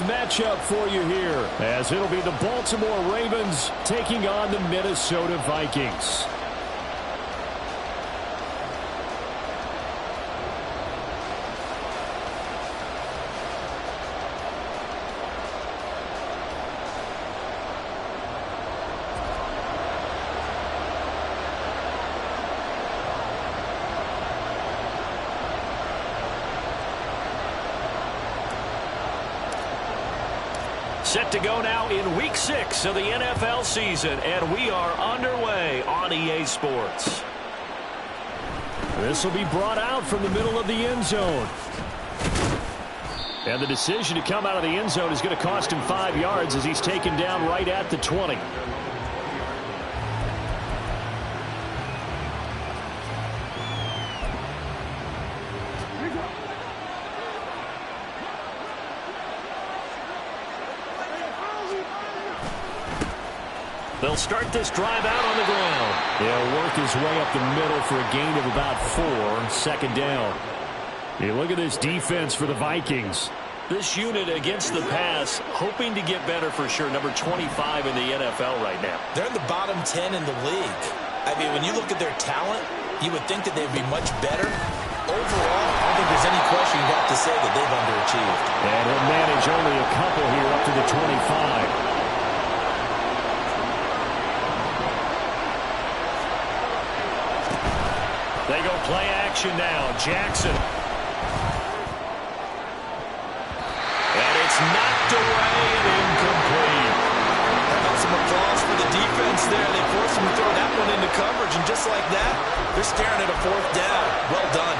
this matchup for you here, as it'll be the Baltimore Ravens taking on the Minnesota Vikings. Set to go now in Week 6 of the NFL season, and we are underway on EA Sports. This will be brought out from the middle of the end zone. And the decision to come out of the end zone is going to cost him 5 yards as he's taken down right at the 20. They'll start this drive out on the ground. They'll work his way up the middle for a gain of about 4, second down. You look at this defense for the Vikings. This unit against the pass, hoping to get better for sure. Number 25 in the NFL right now. They're in the bottom 10 in the league. I mean, when you look at their talent, you would think that they'd be much better. Overall, I don't think there's any question you'd have to say that they've underachieved. And he'll manage only a couple here up to the 25. They go play action now. Jackson. And it's knocked away and incomplete. How about some applause for the defense there? They forced him to throw that one into coverage, and just like that, they're staring at a 4th down. Well done.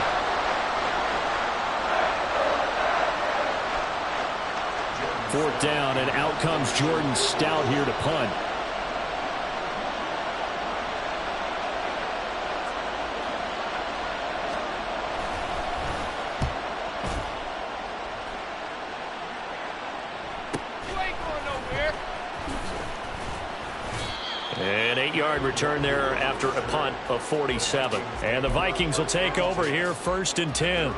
Fourth down, and out comes Jordan Stout here to punt. An 8-yard return there after a punt of 47. And the Vikings will take over here, 1st and 10.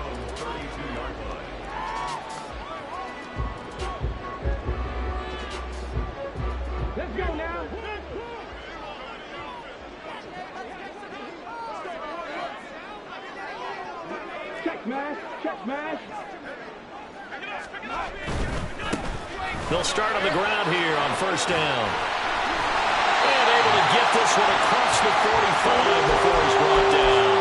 Let's go now. Check smash, check smash. They'll start on the ground here on 1st down. And able to get this one across the 45 before he's brought down.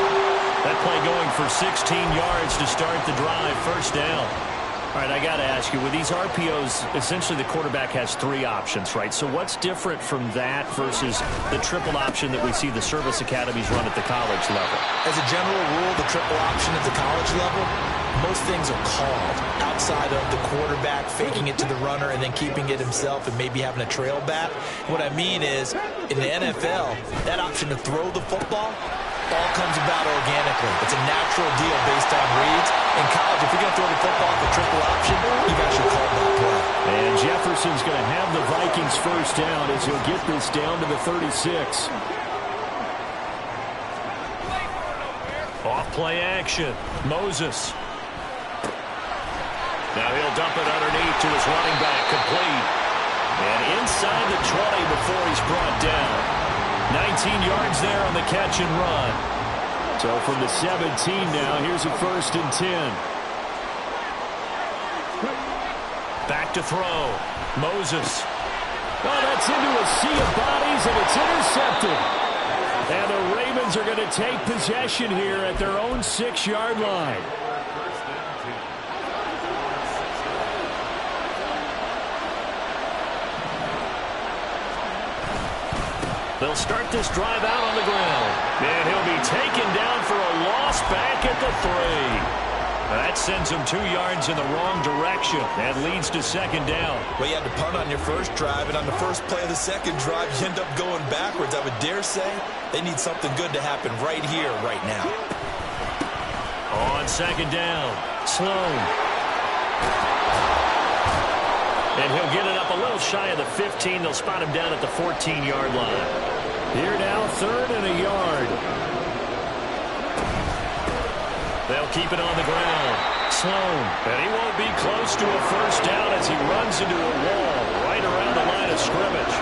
That play going for 16 yards to start the drive, 1st down. All right, I got to ask you, with these RPOs, essentially the quarterback has 3 options, right? So what's different from that versus the triple option that we see the service academies run at the college level? As a general rule, the triple option at the college level, most things are called outside of the quarterback faking it to the runner and then keeping it himself and maybe having a trail back. What I mean is, in the NFL, that option to throw the football all comes about organically. It's a natural deal based on reads. In college, if you're going to throw the football with the triple option, you've actually called that play. And Jefferson's going to have the Vikings 1st down as he'll get this down to the 36. Off play action. Moses. Now he'll dump it underneath to his running back, complete. And inside the 20 before he's brought down. 19 yards there on the catch and run. So from the 17 now, here's a 1st and 10. Back to throw. Moses. Oh, that's into a sea of bodies, and it's intercepted. And the Ravens are going to take possession here at their own 6-yard line. They'll start this drive out on the ground. And he'll be taken down for a loss back at the 3. That sends him 2 yards in the wrong direction. That leads to 2nd down. Well, you had to punt on your first drive, and on the first play of the second drive, you end up going backwards. I would dare say they need something good to happen right here, right now. On 2nd down, Sloan. And he'll get it up a little shy of the 15. They'll spot him down at the 14-yard line. Here now, 3rd and a yard. They'll keep it on the ground. Sloan. And he won't be close to a first down as he runs into a wall right around the line of scrimmage.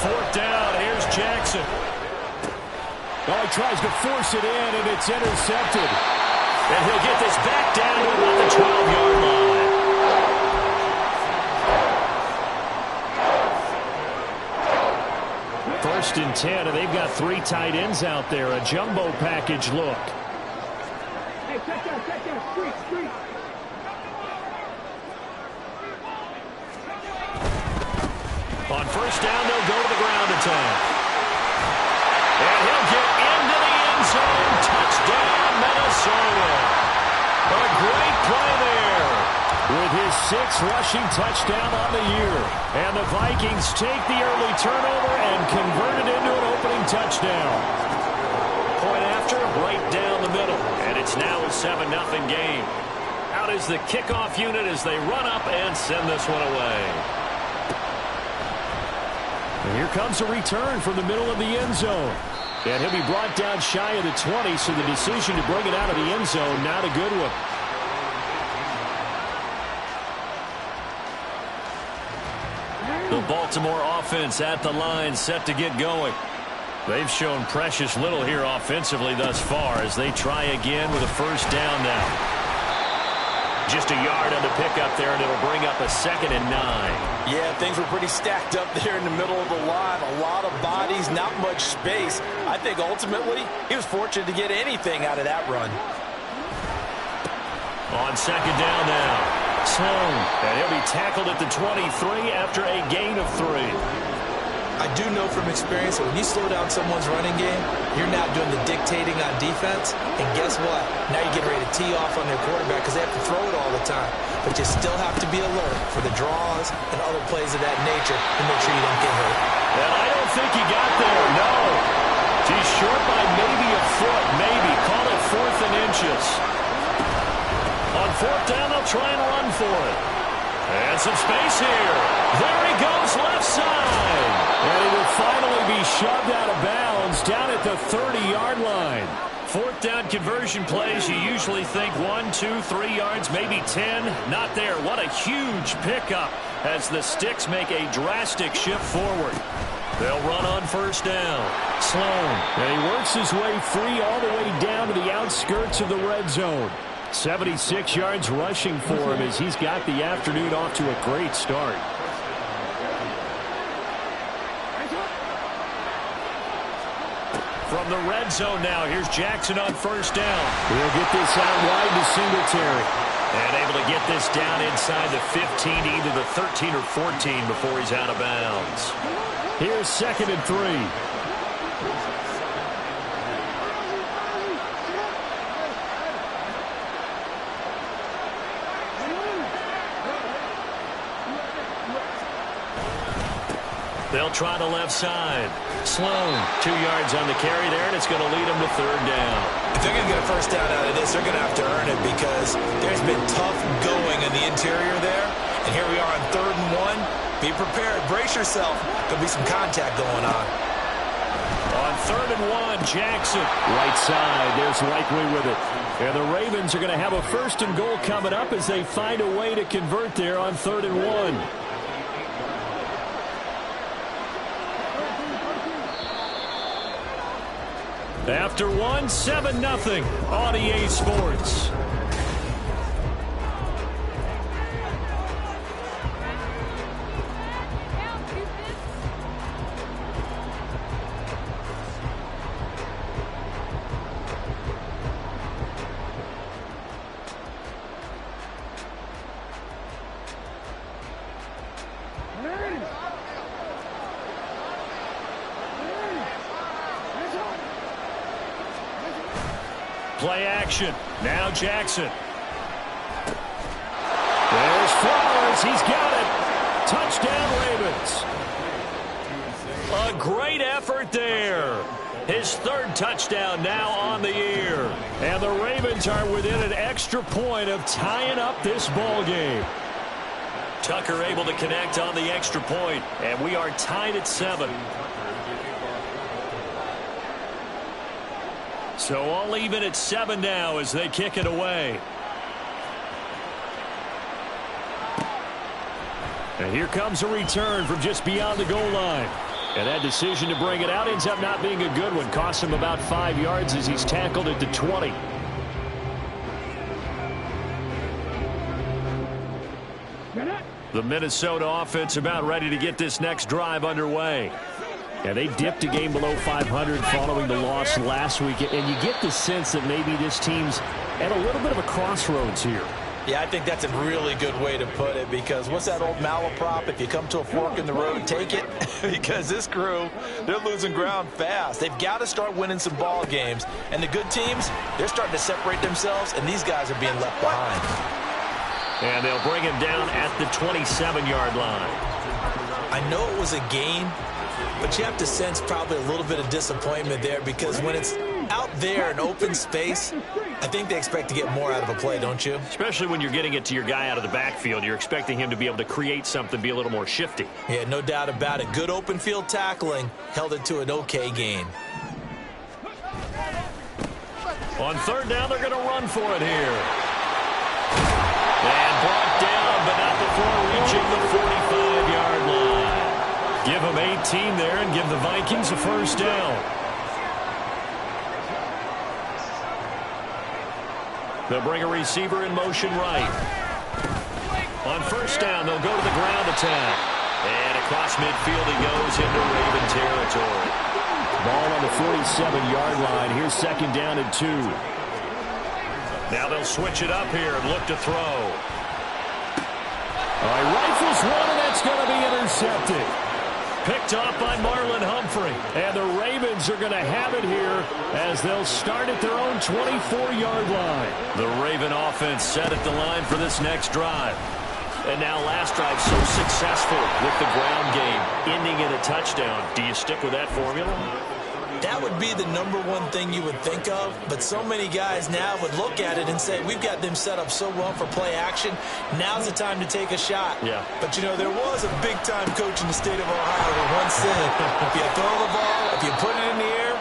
Fourth down, here's Jackson. Oh, he tries to force it in, and it's intercepted. And he'll get this back down to about the 12-yard line. First and 10, and they've got 3 tight ends out there. A jumbo package look. Hey, check that, street. On first down, they'll go to the ground attack. And he'll get into the end zone. Touchdown, Minnesota. A great play there. With his 6th rushing touchdown on the year. And the Vikings take the early turnover and convert it into an opening touchdown. Point after, right down the middle. And it's now a 7-0 game. Out is the kickoff unit as they run up and send this one away. And here comes a return from the middle of the end zone. And he'll be brought down shy of the 20, so the decision to bring it out of the end zone, not a good one. The Baltimore offense at the line, set to get going. They've shown precious little here offensively thus far as they try again with a first down now. Just a yard on the pickup there, and it'll bring up a 2nd and 9. Yeah, things were pretty stacked up there in the middle of the line. A lot of bodies, not much space. I think ultimately he was fortunate to get anything out of that run. On second down now. Sloan, and he'll be tackled at the 23 after a gain of 3. I do know from experience that when you slow down someone's running game, you're now doing the dictating on defense. And guess what? Now you're getting ready to tee off on their quarterback because they have to throw it all the time. But you still have to be alert for the draws and other plays of that nature to make sure you don't get hurt. And I don't think he got there, no. He's short by maybe a foot, maybe. Call it 4th and inches. On 4th down, they'll try and run for it. And some space here. There he goes, left side. And he will finally be shoved out of bounds down at the 30-yard line. 4th down conversion plays, you usually think 1, 2, 3 yards, maybe 10. Not there. What a huge pickup as the Sticks make a drastic shift forward. They'll run on first down. Sloan. And he works his way free all the way down to the outskirts of the red zone. 76 yards rushing for him as he's got the afternoon off to a great start. From the red zone now, here's Jackson on first down. He'll get this out wide to Singletary. And able to get this down inside the 15, either the 13 or 14 before he's out of bounds. Here's 2nd and 3. They'll try the left side. Sloan, 2 yards on the carry there, and it's going to lead them to 3rd down. If they're going to get a first down out of this, they're going to have to earn it because there's been tough going in the interior there. And here we are on 3rd and 1. Be prepared. Brace yourself. There'll be some contact going on. On 3rd and 1, Jackson. Right side, there's Likely with it. And the Ravens are going to have a 1st and goal coming up as they find a way to convert there on 3rd and 1. After 1, 7-0 on EA Sports. Play action. Now Jackson. There's Flowers. He's got it. Touchdown, Ravens. A great effort there. His 3rd touchdown now on the year. And the Ravens are within an extra point of tying up this ball game. Tucker able to connect on the extra point, and we are tied at 7. So all even at 7 now as they kick it away. And here comes a return from just beyond the goal line. And that decision to bring it out ends up not being a good one. Costs him about 5 yards as he's tackled at the 20. The Minnesota offense about ready to get this next drive underway. And they dipped a game below 500 following the loss last week. And you get the sense that maybe this team's at a little bit of a crossroads here. Yeah, I think that's a really good way to put it, because what's that old malaprop? If you come to a fork in the road, take it. Because this crew, they're losing ground fast. They've got to start winning some ball games. And the good teams, they're starting to separate themselves, and these guys are being left behind. And they'll bring him down at the 27-yard line. I know it was a gain, but you have to sense probably a little bit of disappointment there, because when it's out there in open space, I think they expect to get more out of a play, don't you? Especially when you're getting it to your guy out of the backfield. You're expecting him to be able to create something, be a little more shifty. Yeah, no doubt about it. Good open field tackling held it to an okay gain. On 3rd down, they're going to run for it here. And brought down, but not before reaching the 45-yard line. Give them 18 there and give the Vikings a 1st down. They'll bring a receiver in motion right. On 1st down, they'll go to the ground attack. And across midfield he goes into Raven territory. Ball on the 47-yard line. Here's 2nd down and 2. Now they'll switch it up here and look to throw. All right, rifles one, and that's going to be intercepted. Picked off by Marlon Humphrey. And the Ravens are going to have it here as they'll start at their own 24-yard line. The Raven offense set at the line for this next drive. And now last drive so successful with the ground game, ending in a touchdown. Do you stick with that formula? That would be the #1 thing you would think of, but so many guys now would look at it and say, we've got them set up so well for play action, now's the time to take a shot. Yeah. But, you know, there was a big-time coach in the state of Ohio who once said, if you throw the ball, if you put it in the air,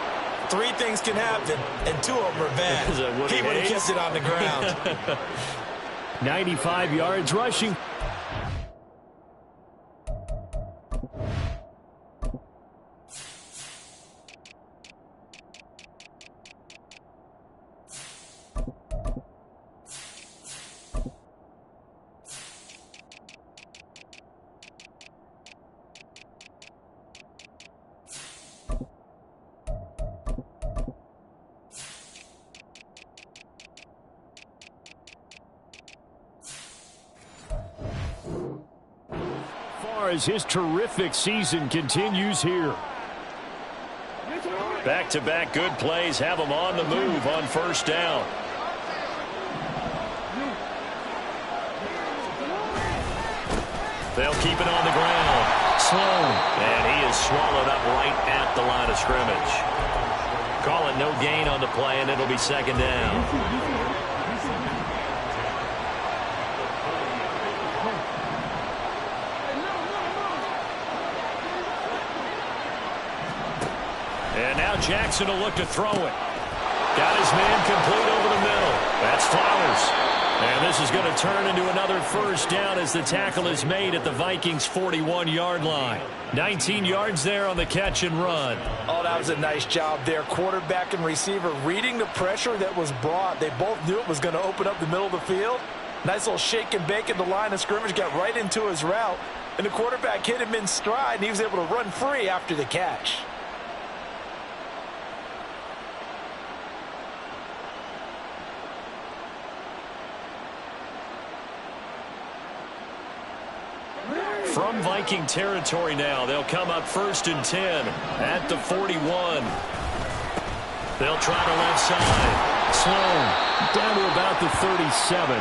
3 things can happen, and 2 of them are bad. He would have kept it on the ground. 95 yards rushing. As his terrific season continues here. Back-to-back good plays have them on the move on 1st down. They'll keep it on the ground. Sloan. And he is swallowed up right at the line of scrimmage. Call it no gain on the play, and it'll be 2nd down. And now Jackson will look to throw it. Got his man complete over the middle. That's Flowers. And this is going to turn into another 1st down as the tackle is made at the Vikings' 41-yard line. 19 yards there on the catch and run. Oh, that was a nice job there. Quarterback and receiver reading the pressure that was brought. They both knew it was going to open up the middle of the field. Nice little shake and bake at the line of scrimmage. Got right into his route. And the quarterback hit him in stride, and he was able to run free after the catch. From Viking territory now, they'll come up 1st and 10 at the 41. They'll try to left side. Sloan down to about the 37.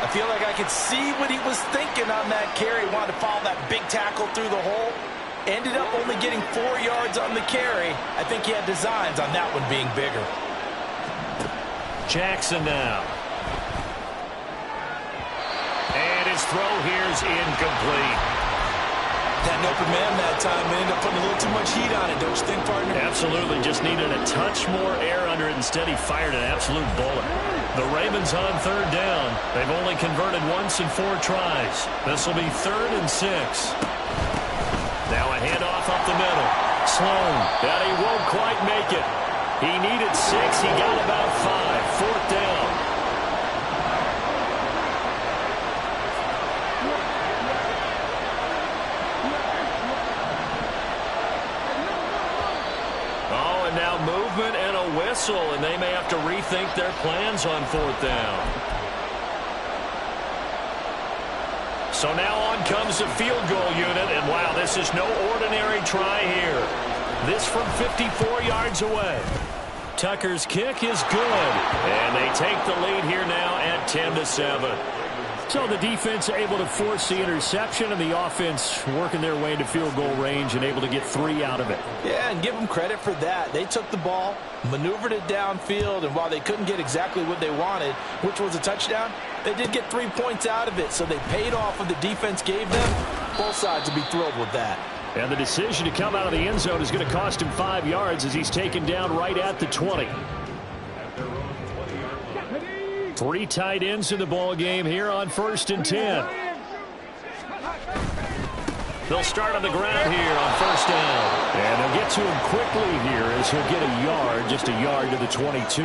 I feel like I could see what he was thinking on that carry. Wanted to follow that big tackle through the hole. Ended up only getting 4 yards on the carry. I think he had designs on that one being bigger. Jackson now. And his throw here is incomplete. Had an open man that time and ended up putting a little too much heat on it, don't you think, partner? Absolutely. Just needed a touch more air under it. Instead, he fired an absolute bullet. The Ravens on third down. They've only converted once in 4 tries. This will be 3rd and 6. Now a handoff up the middle. Sloan, and he won't quite make it. He needed 6. He got about 5. 4th down. Oh, and now movement and a whistle, and they may have to rethink their plans on 4th down. So now on comes the field goal unit, and wow, this is no ordinary try here. This from 54 yards away. Tucker's kick is good, and they take the lead here now at 10-7. So the defense able to force the interception, and the offense working their way into field goal range and able to get 3 out of it. Yeah, and give them credit for that. They took the ball, maneuvered it downfield, and while they couldn't get exactly what they wanted, which was a touchdown, they did get 3 points out of it, so they paid off what the defense gave them. Both sides would be thrilled with that. And the decision to come out of the end zone is going to cost him 5 yards as he's taken down right at the 20. 3 tight ends in the ball game here on 1st and 10. They'll start on the ground here on 1st down. And they'll get to him quickly here as he'll get a yard, just a yard to the 22.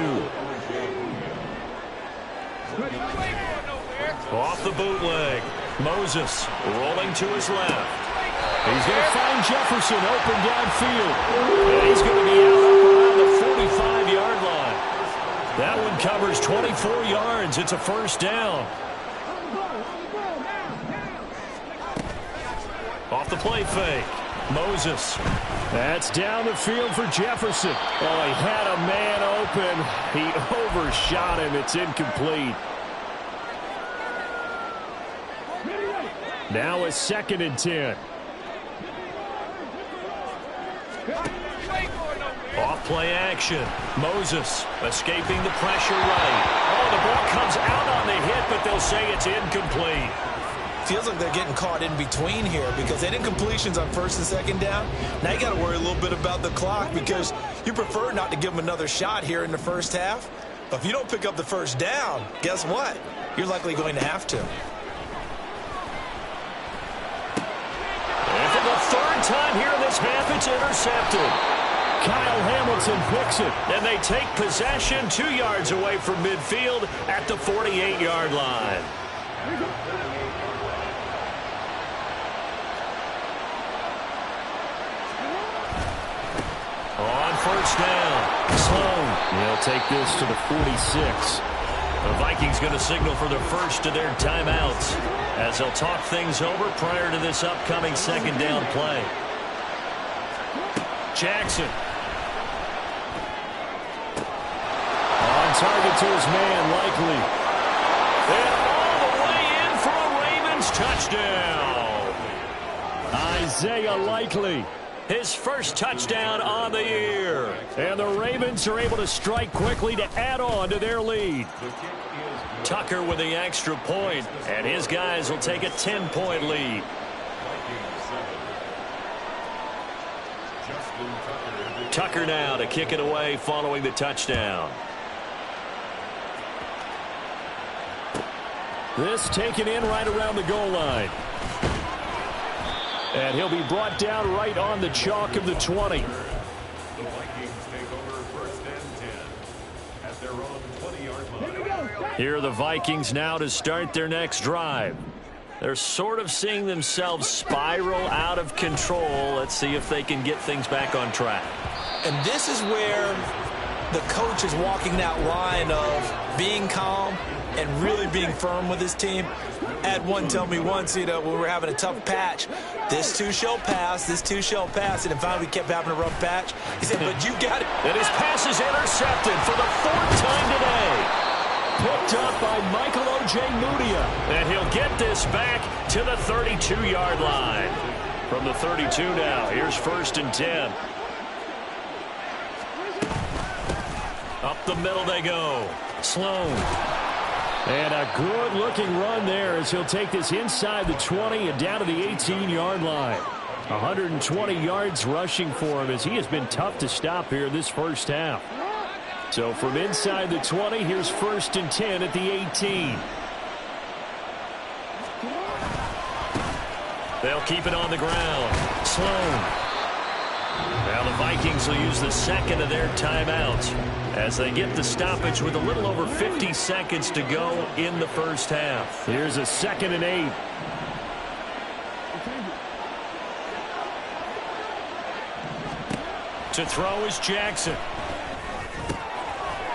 Off the bootleg. Moses rolling to his left. He's going to find Jefferson open downfield. And he's going to be out around the 45-yard line. That one covers 24 yards. It's a 1st down. Off the play fake. Moses. That's down the field for Jefferson. Oh, he had a man open. He overshot him. It's incomplete. Now a 2nd and 10. Off play action. Moses escaping the pressure right. Oh, the ball comes out on the hit, but they'll say it's incomplete. Feels like they're getting caught in between here because they had incompletions on 1st and 2nd down. Now you got to worry a little bit about the clock because you prefer not to give them another shot here in the 1st half. But if you don't pick up the 1st down, guess what? You're likely going to have to. And for the 3rd time here in this half, it's intercepted. Kyle Hamilton picks it. And they take possession 2 yards away from midfield at the 48-yard line. On 1st down, Sloan. They'll take this to the 46. The Vikings going to signal for the first of their timeouts as they'll talk things over prior to this upcoming 2nd down play. Jackson. On target to his man, Likely. And all the way in for a Ravens touchdown. Isaiah Likely. His first touchdown on the year. And the Ravens are able to strike quickly to add on to their lead. Tucker with the extra point, and his guys will take a 10-point lead. Tucker now to kick it away following the touchdown. This taken in right around the goal line. And he'll be brought down right on the chalk of the 20. Here are the Vikings now to start their next drive. They're sort of seeing themselves spiral out of control. Let's see if they can get things back on track. And this is where the coach is walking that line of being calm and really being firm with his team. Had one tell me once, when we were having a tough patch, this too shall pass, this too shall pass. And finally we kept having a rough patch. He said, but you got it. And his pass is intercepted for the 4th time today. Picked up by Michael O.J. Mudia. And he'll get this back to the 32-yard line. From the 32 now, here's 1st and 10. Up the middle they go. Sloan. And a good-looking run there as he'll take this inside the 20 and down to the 18-yard line. 120 yards rushing for him as he has been tough to stop here this first half. So from inside the 20, here's 1st and 10 at the 18. They'll keep it on the ground. Sloan. Now the Vikings will use the second of their timeouts as they get the stoppage with a little over 50 seconds to go in the first half. Here's a 2nd and 8. To throw is Jackson.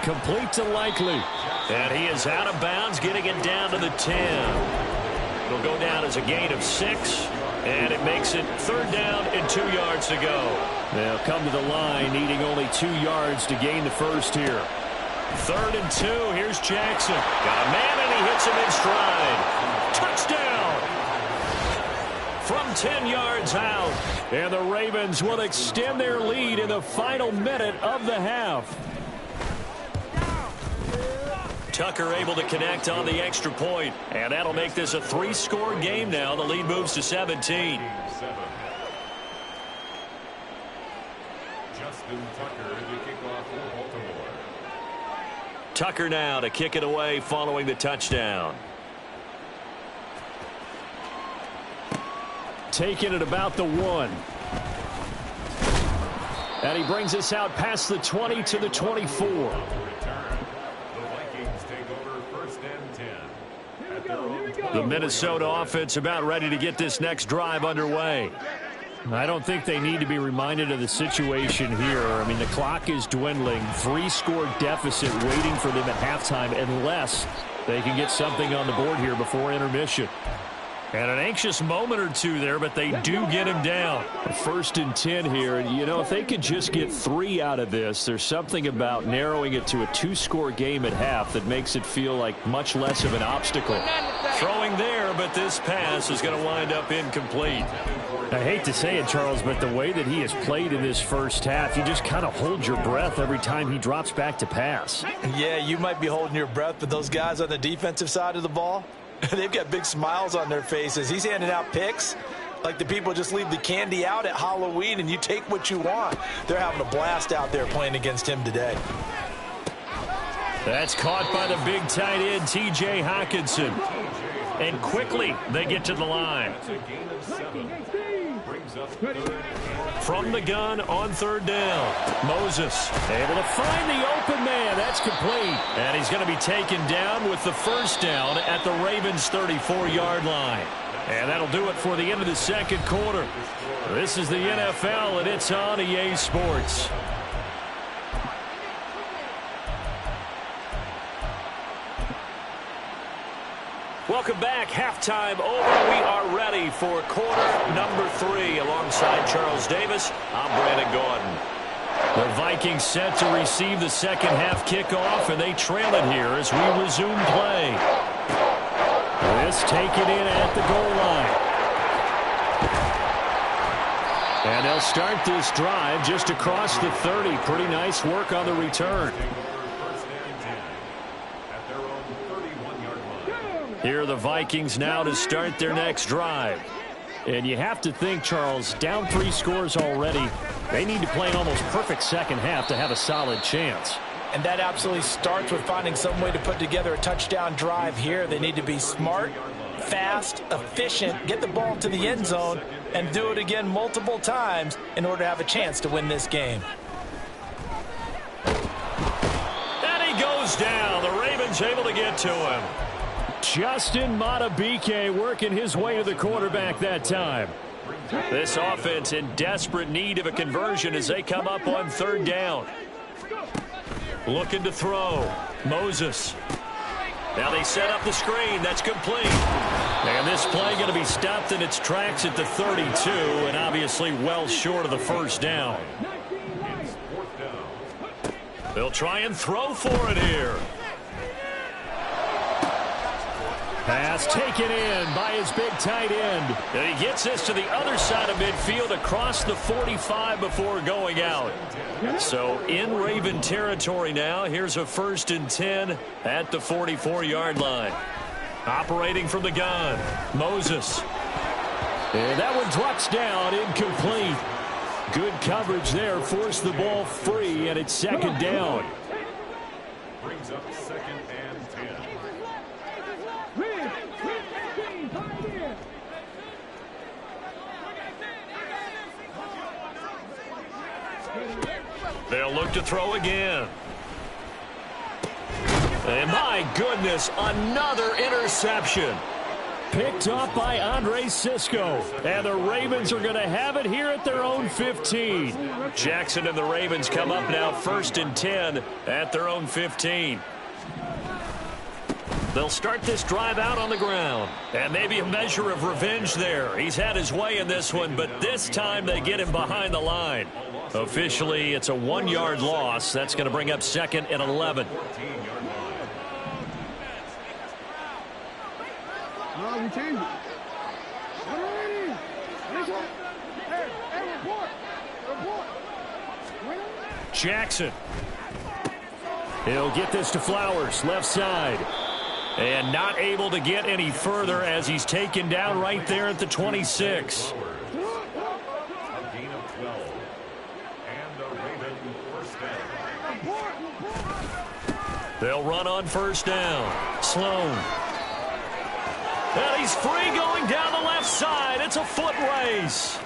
Complete to Likely. And he is out of bounds, getting it down to the 10. It'll go down as a gain of 6. And it makes it 3rd down and 2 yards to go. They'll come to the line, needing only 2 yards to gain the first here. 3rd and 2. Here's Jackson. Got a man, and he hits him in stride. Touchdown! From 10 yards out. And the Ravens will extend their lead in the final minute of the half. Tucker able to connect on the extra point, and that'll make this a 3-score game now. The lead moves to 17. Tucker now to kick it away following the touchdown. Taking it about the 1. And he brings us out past the 20 to the 24. The Minnesota offense about ready to get this next drive underway. I don't think they need to be reminded of the situation here. I mean, the clock is dwindling. 3-score deficit waiting for them at halftime unless they can get something on the board here before intermission. And an anxious moment or two there, but they do get him down. 1st and 10 here. And, you know, if they could just get 3 out of this, there's something about narrowing it to a 2-score game at half that makes it feel like much less of an obstacle. Throwing there, but this pass is going to wind up incomplete. I hate to say it, Charles, but the way that he has played in this first half, you just kind of hold your breath every time he drops back to pass. Yeah, you might be holding your breath, but those guys on the defensive side of the ball, they've got big smiles on their faces. He's handing out picks like the people just leave the candy out at Halloween and you take what you want. They're having a blast out there playing against him today. That's caught by the big tight end, T.J. Hockenson. And quickly they get to the line. From the gun on 3rd down. Moses able to find the open man. That's complete. And he's going to be taken down with the 1st down at the Ravens' 34-yard line. And that'll do it for the end of the 2nd quarter. This is the NFL, and it's on EA Sports. Welcome back. Halftime over. We are ready for quarter number 3. Alongside Charles Davis, I'm Brandon Gordon. The Vikings set to receive the 2nd half kickoff, and they trail it here as we resume play. This taken in at the goal line. And they'll start this drive just across the 30. Pretty nice work on the return. Here are the Vikings now to start their next drive. And you have to think, Charles, down 3 scores already. They need to play an almost perfect 2nd half to have a solid chance. And that absolutely starts with finding some way to put together a touchdown drive here. They need to be smart, fast, efficient, get the ball to the end zone, and do it again multiple times in order to have a chance to win this game. And he goes down. The Ravens able to get to him. Justin Madubuike working his way to the quarterback that time. This offense in desperate need of a conversion as they come up on 3rd down. Looking to throw. Moses. Now they set up the screen. That's complete. And this play going to be stopped in its tracks at the 32, and obviously well short of the 1st down. They'll try and throw for it here. Pass taken in by his big tight end. And he gets this to the other side of midfield across the 45 before going out. So in Raven territory now. Here's a 1st and 10 at the 44-yard line. Operating from the gun. Moses. And that one drops down, incomplete. Good coverage there, forced the ball free, and it's second down. Brings up second and 10. They'll look to throw again. And my goodness, another interception. Picked up by Andre Sisco. And the Ravens are going to have it here at their own 15. Jackson and the Ravens come up now 1st and 10 at their own 15. They'll start this drive out on the ground. And maybe a measure of revenge there. He's had his way in this one, but this time they get him behind the line. Officially, it's a 1-yard loss. That's going to bring up 2nd and 11. No, we changed it. Jackson. He'll get this to Flowers, left side. And not able to get any further as he's taken down right there at the 26. They'll run on 1st down. Sloan. And he's free going down the left side. It's a foot race.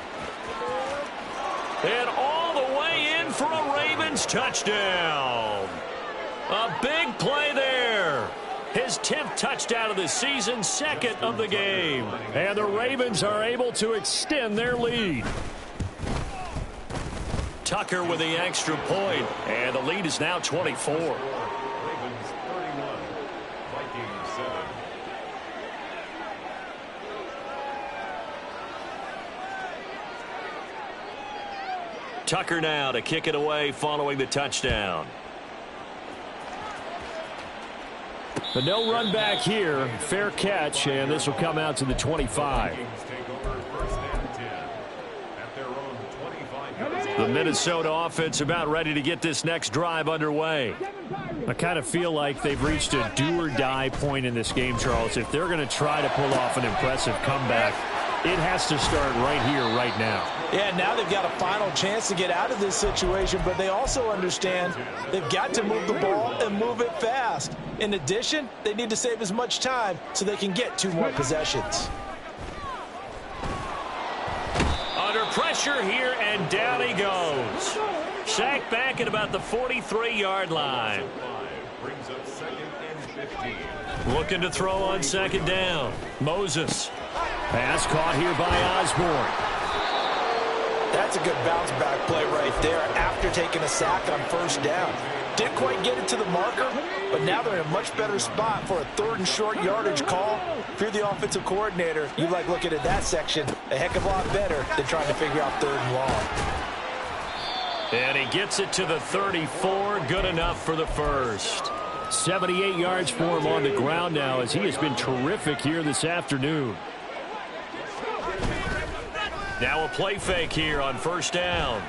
And all the way in for a Ravens touchdown. A big play there. His 10th touchdown of the season, 2nd of the game. And the Ravens are able to extend their lead. Tucker with the extra point, and the lead is now 24. Ravens 31, Vikings 7. Tucker now to kick it away following the touchdown. But no run back here. Fair catch, and this will come out to the 25. The Minnesota offense about ready to get this next drive underway. I kind of feel like they've reached a do-or-die point in this game, Charles. If they're going to try to pull off an impressive comeback, it has to start right here, right now. Yeah, now they've got a final chance to get out of this situation, but they also understand they've got to move the ball and move it fast. In addition, they need to save as much time so they can get 2 more possessions. Under pressure here, and down he goes. Sacked back at about the 43-yard line. Brings up 2nd and 15. Looking to throw on 2nd down. Moses. Pass caught here by Osborne. That's a good bounce-back play right there after taking a sack on 1st down. Didn't quite get it to the marker, but now they're in a much better spot for a 3rd and short yardage call. If you're the offensive coordinator, you like looking at that section a heck of a lot better than trying to figure out 3rd and long. And he gets it to the 34. Good enough for the first. 78 yards for him on the ground now as he has been terrific here this afternoon. Now a play fake here on 1st down.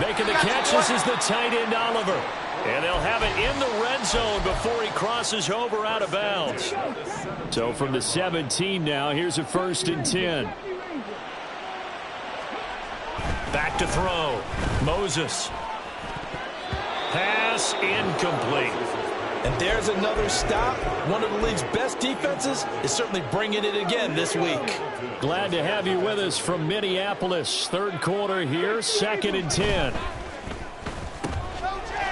Making the catch, this is the tight end Oliver. And they'll have it in the red zone before he crosses over out of bounds. So from the 17 now, here's a 1st and 10. Back to throw. Moses. Pass incomplete. And there's another stop. One of the league's best defenses is certainly bringing it again this week. Glad to have you with us from Minneapolis. 3rd quarter here, 2nd and 10.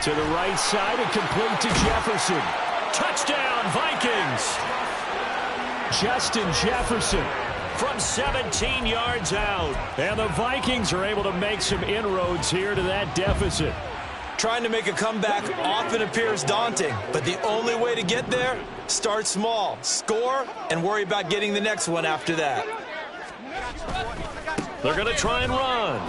To the right side and complete to Jefferson. Touchdown, Vikings. Justin Jefferson from 17 yards out. And the Vikings are able to make some inroads here to that deficit. Trying to make a comeback often appears daunting, but the only way to get there, start small, score, and worry about getting the next one after that. They're going to try and run.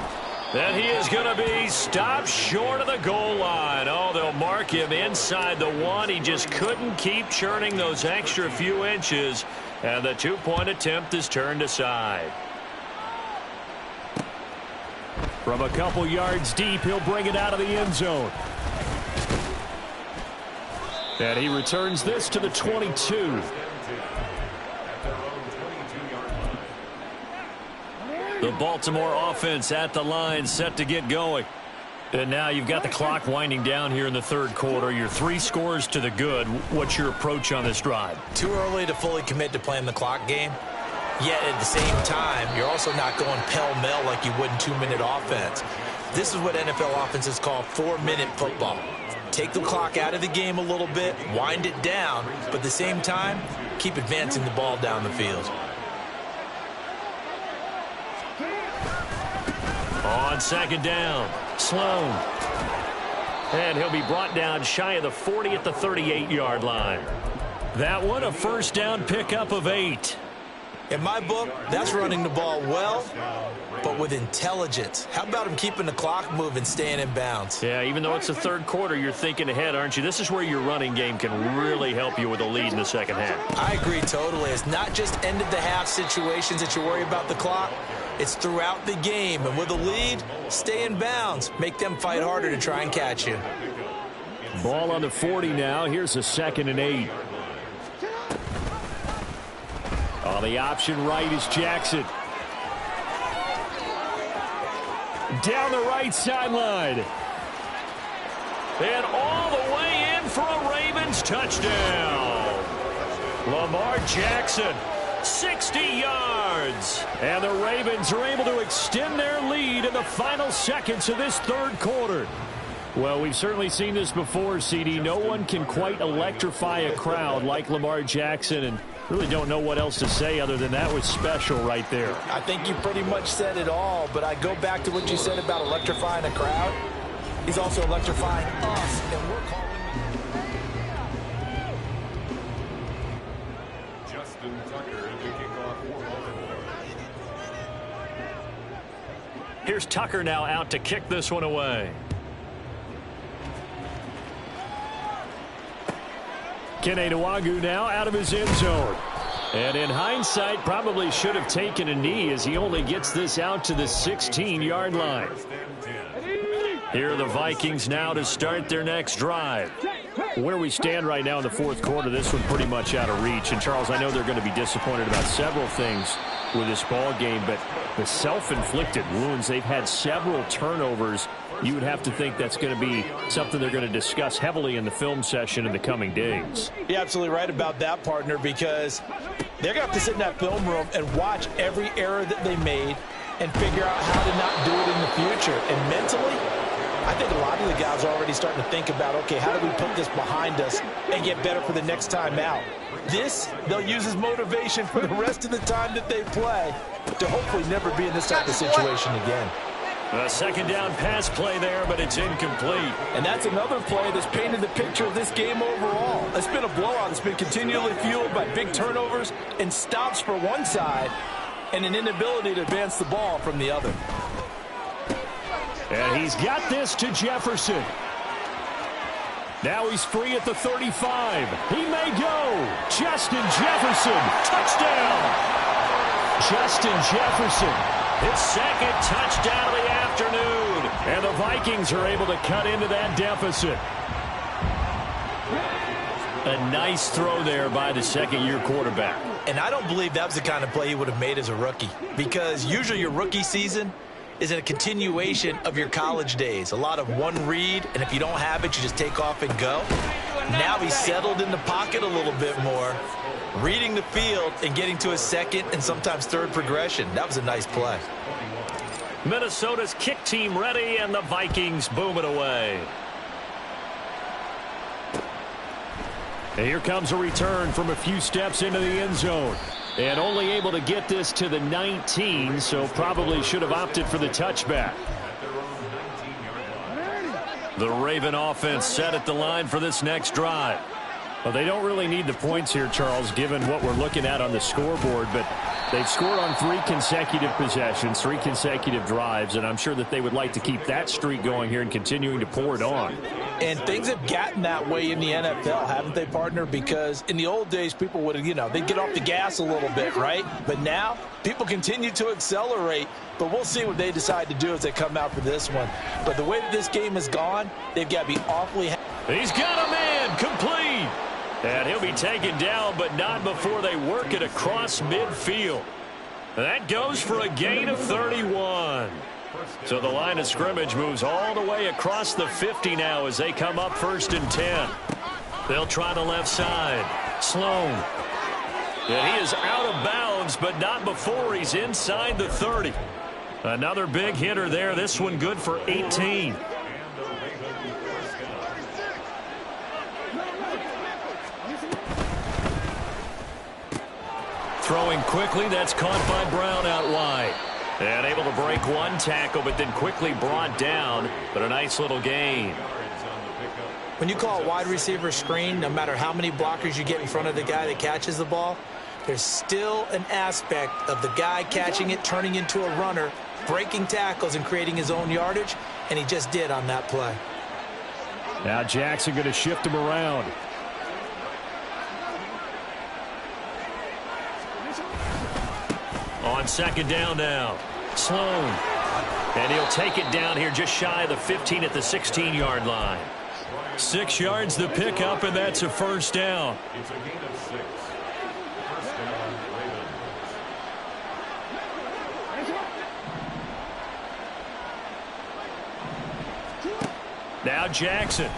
And he is going to be stopped short of the goal line. Oh, they'll mark him inside the 1. He just couldn't keep churning those extra few inches, and the 2-point attempt is turned aside. From a couple yards deep, he'll bring it out of the end zone. And he returns this to the 22. The Baltimore offense at the line, set to get going. And now you've got the clock winding down here in the third quarter. You're 3 scores to the good. What's your approach on this drive? Too early to fully commit to playing the clock game. Yet at the same time, you're also not going pell-mell like you would in 2-minute offense. This is what NFL offenses call 4-minute football. Take the clock out of the game a little bit, wind it down, but at the same time, keep advancing the ball down the field. On second down, Sloan. And he'll be brought down shy of the 40 at the 38-yard line. That one a first down pickup of 8. In my book, that's running the ball well, but with intelligence. How about him keeping the clock moving, staying in bounds? Yeah, even though it's the third quarter, you're thinking ahead, aren't you? This is where your running game can really help you with a lead in the second half. I agree totally. It's not just end-of-the-half situations that you worry about the clock. It's throughout the game. And with a lead, stay in bounds. Make them fight harder to try and catch you. Ball on the 40 now. Here's a 2nd and 8. On the option right is Jackson. Down the right sideline. And all the way in for a Ravens touchdown. Lamar Jackson, 60 yards. And the Ravens are able to extend their lead in the final seconds of this third quarter. Well, we've certainly seen this before, CD. No one can quite electrify a crowd like Lamar Jackson, and really don't know what else to say other than that was special right there. I think you pretty much said it all, but I go back to what you said about electrifying a crowd. He's also electrifying us, and we're calling. Justin Tucker to kick off for Baltimore. Here's Tucker now out to kick this one away. Kene Nwagu now out of his end zone. And in hindsight, probably should have taken a knee as he only gets this out to the 16-yard line. Here are the Vikings now to start their next drive. Where we stand right now in the fourth quarter, this one pretty much out of reach. And, Charles, I know they're going to be disappointed about several things with this ball game, but the self-inflicted wounds, they've had several turnovers. You would have to think that's going to be something they're going to discuss heavily in the film session in the coming days. You're absolutely right about that, partner, because they're going to have to sit in that film room and watch every error that they made and figure out how to not do it in the future. And mentally, I think a lot of the guys are already starting to think about, okay, how do we put this behind us and get better for the next time out? This, they'll use as motivation for the rest of the time that they play to hopefully never be in this type of situation again. A second down pass play there, but it's incomplete. And that's another play that's painted the picture of this game overall. It's been a blowout. It's been continually fueled by big turnovers and stops for one side and an inability to advance the ball from the other. And he's got this to Jefferson. Now he's free at the 35. He may go. Justin Jefferson, touchdown. Justin Jefferson, his second touchdown of the afternoon. And the Vikings are able to cut into that deficit. A nice throw there by the second-year quarterback. And I don't believe that was the kind of play he would have made as a rookie, because usually your rookie season is a continuation of your college days. A lot of one read, and if you don't have it, you just take off and go. Now he's settled in the pocket a little bit more, reading the field and getting to his second and sometimes third progression. That was a nice play. Minnesota's kick team ready, and the Vikings boom it away. And here comes a return from a few steps into the end zone. And only able to get this to the 19, so probably should have opted for the touchback. The Raven offense set at the line for this next drive. Well, they don't really need the points here, Charles, given what we're looking at on the scoreboard, but they've scored on 3 consecutive possessions, 3 consecutive drives, and I'm sure that they would like to keep that streak going here and continuing to pour it on. And things have gotten that way in the NFL, haven't they, partner? Because in the old days, people would have, they'd get off the gas a little bit, right? But now, people continue to accelerate, but we'll see what they decide to do as they come out for this one. But the way that this game has gone, they've got to be awfully He's got a man, complete. And he'll be taken down, but not before they work it across midfield. That goes for a gain of 31. So the line of scrimmage moves all the way across the 50 now as they come up 1st and 10. They'll try the left side. Sloan. And he is out of bounds, but not before he's inside the 30. Another big hitter there. This one good for 18. Throwing quickly, that's caught by Brown out wide. And able to break one tackle, but then quickly brought down. But a nice little gain. When you call a wide receiver screen, no matter how many blockers you get in front of the guy that catches the ball, there's still an aspect of the guy catching it, turning into a runner, breaking tackles and creating his own yardage, and he just did on that play. Now Jackson going to shift him around. On 2nd down now, Sloan. And he'll take it down here just shy of the 15 at the 16-yard line. 6 yards the pickup, and that's a 1st down. It's a gain of 6. 1st down, Ravens. Now Jackson.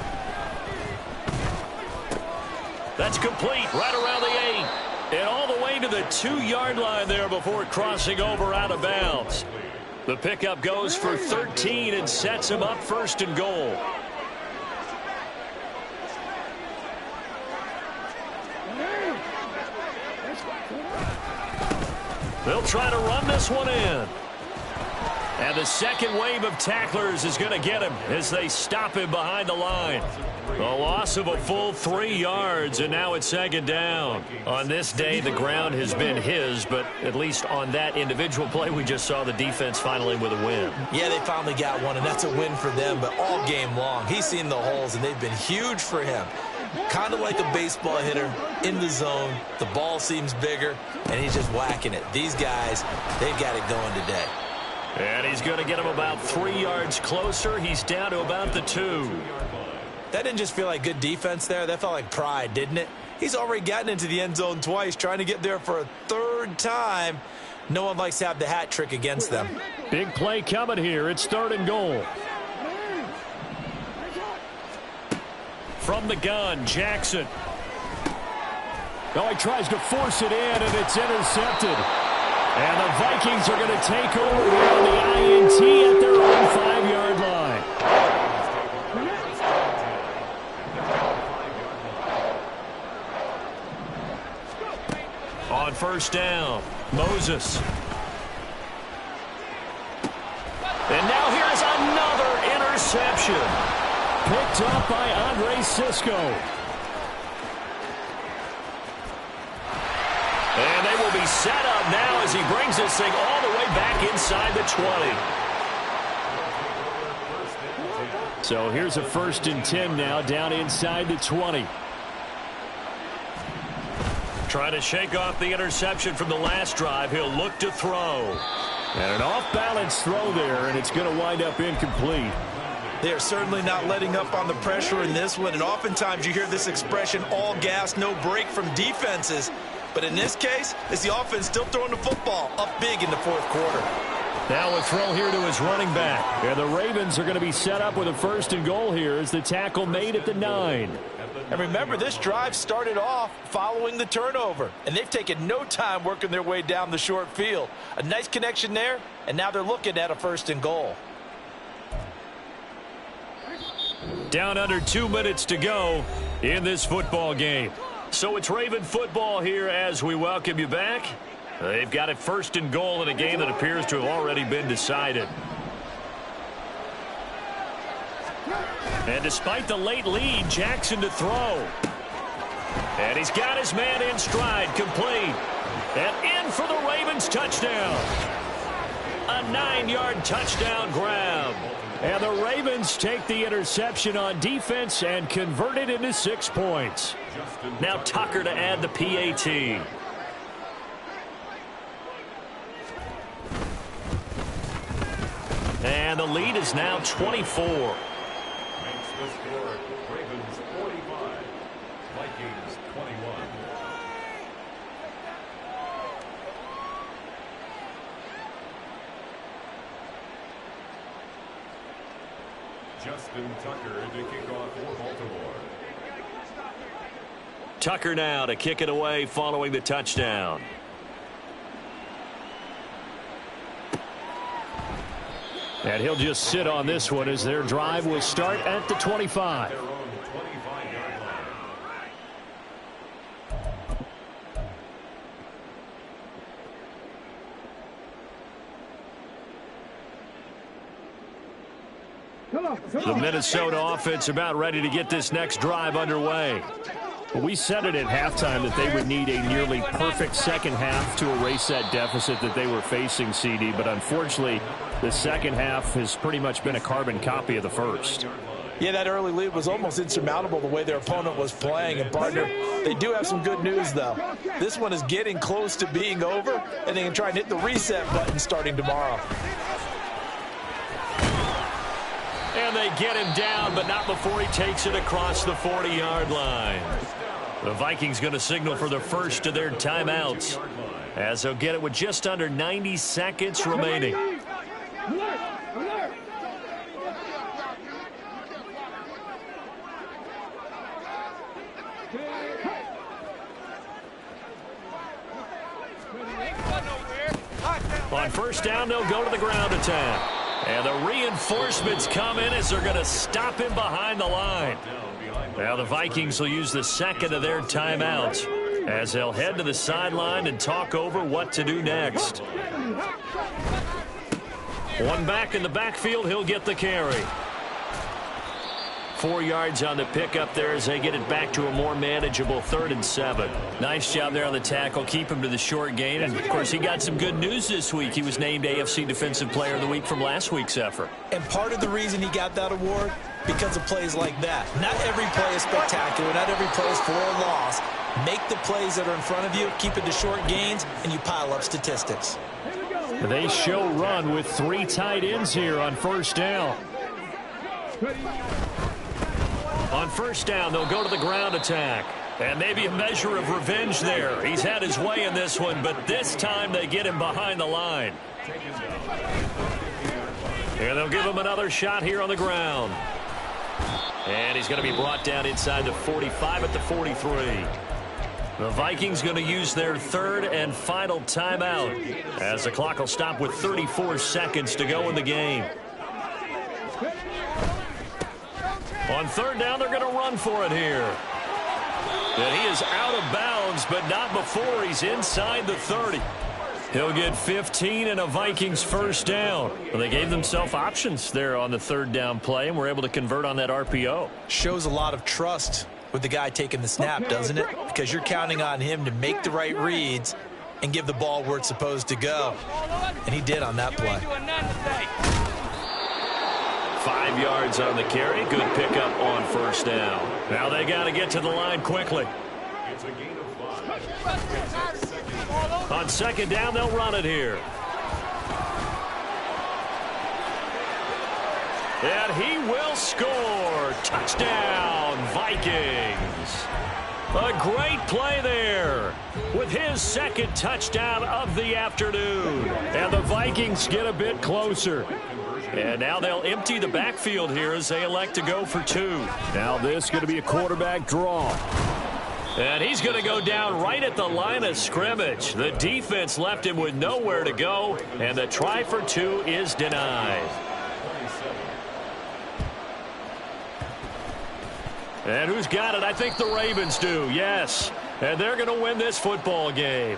That's complete right around the 8. And all the way to the 2-yard line there before crossing over out of bounds. The pickup goes for 13 and sets him up 1st and goal. They'll try to run this one in. And the second wave of tacklers is going to get him as they stop him behind the line. A loss of a full 3 yards, and now it's 2nd down. On this day, the ground has been his, but at least on that individual play, we just saw the defense finally with a win. Yeah, they finally got one, and that's a win for them, but all game long, he's seen the holes, and they've been huge for him. Kind of like a baseball hitter in the zone. The ball seems bigger, and he's just whacking it. These guys, they've got it going today. And he's going to get him about 3 yards closer. He's down to about the 2. That didn't just feel like good defense there. That felt like pride, didn't it? He's already gotten into the end zone twice, trying to get there for a 3rd time. No one likes to have the hat trick against them. Big play coming here. It's 3rd and goal. From the gun, Jackson. Now he tries to force it in, and it's intercepted. And the Vikings are going to take over here on the INT at their own 5-yard line. On 1st down, Moses. And now here's another interception. Picked up by Andre Cisco. And they will be set up now as he brings this thing all the way back inside the 20. So here's a 1st and 10 now down inside the 20. Trying to shake off the interception from the last drive. He'll look to throw. And an off-balance throw there, and it's going to wind up incomplete. They're certainly not letting up on the pressure in this one, and oftentimes you hear this expression, all gas, no break from defenses. But in this case, it's the offense still throwing the football up big in the 4th quarter. Now a throw here to his running back. And the Ravens are going to be set up with a 1st and goal here as the tackle made at the 9. And remember, this drive started off following the turnover, and they've taken no time working their way down the short field. A nice connection there, and now they're looking at a 1st and goal. Down under 2 minutes to go in this football game. So it's Raven football here as we welcome you back. They've got it 1st and goal in a game that appears to have already been decided. And despite the late lead, Jackson to throw. And he's got his man in stride, complete. And in for the Ravens touchdown. A 9-yard touchdown grab. And the Ravens take the interception on defense and convert it into 6 points. Now Tucker to add the PAT. And the lead is now 24. Makes the score Ravens 45, Vikings 21. Justin Tucker to kick off for Baltimore. Tucker now to kick it away following the touchdown. And he'll just sit on this one as their drive will start at the 25. The Minnesota offense about ready to get this next drive underway. Well, we said it at halftime that they would need a nearly perfect second half to erase that deficit that they were facing, CD. But unfortunately, the second half has pretty much been a carbon copy of the first. Yeah, that early lead was almost insurmountable the way their opponent was playing. And, partner, they do have some good news, though. This one is getting close to being over, and they can try and hit the reset button starting tomorrow. And they get him down, but not before he takes it across the 40-yard line. The Vikings going to signal for the first of their timeouts, as they'll get it with just under 90 seconds remaining. On first down, they'll go to the ground attack. And the reinforcements come in as they're going to stop him behind the line. Now the Vikings will use the second of their timeouts as they'll head to the sideline and talk over what to do next. One back in the backfield, he'll get the carry. 4 yards on the pickup there as they get it back to a more manageable 3rd and 7. Nice job there on the tackle. Keep him to the short gain. And, of course, he got some good news this week. He was named AFC Defensive Player of the Week from last week's effort. And part of the reason he got that award, because of plays like that. Not every play is spectacular. Not every play is for a loss. Make the plays that are in front of you, keep it to short gains, and you pile up statistics. They show run with 3 tight ends here on first down. On first down, they'll go to the ground attack. And maybe a measure of revenge there. He's had his way in this one, but this time they get him behind the line. And they'll give him another shot here on the ground. And he's going to be brought down inside the 45 at the 43. The Vikings going to use their 3rd and final timeout as the clock will stop with 34 seconds to go in the game. On 3rd down, they're going to run for it here. And he is out of bounds, but not before he's inside the 30. He'll get 15 and a Vikings first down. Well, they gave themselves options there on the 3rd down play, and were able to convert on that RPO. Shows a lot of trust with the guy taking the snap, doesn't it? Because you're counting on him to make the right reads and give the ball where it's supposed to go. And he did on that play. 5 yards on the carry. Good pickup on first down. Now they got to get to the line quickly. It's a gain of 5. On 2nd down, they'll run it here. And he will score. Touchdown, Vikings. A great play there with his 2nd touchdown of the afternoon. And the Vikings get a bit closer. And now they'll empty the backfield here as they elect to go for 2. Now this is going to be a quarterback draw. And he's going to go down right at the line of scrimmage. The defense left him with nowhere to go, and the try for 2 is denied. And who's got it? I think the Ravens do, yes. And they're going to win this football game.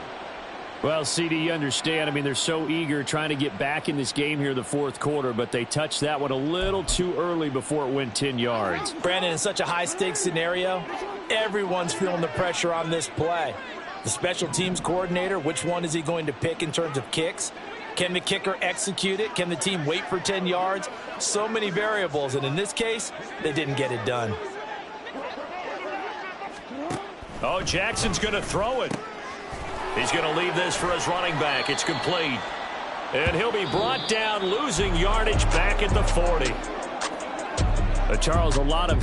Well, CD, you understand. I mean, they're so eager trying to get back in this game here in the 4th quarter, but they touched that one a little too early before it went 10 yards. Brandon, in such a high-stakes scenario, everyone's feeling the pressure on this play. The special teams coordinator, which one is he going to pick in terms of kicks? Can the kicker execute it? Can the team wait for 10 yards? So many variables, and in this case, they didn't get it done. Oh, Jackson's going to throw it. He's going to leave this for his running back. It's complete. And he'll be brought down, losing yardage back at the 40. Charles, a lot of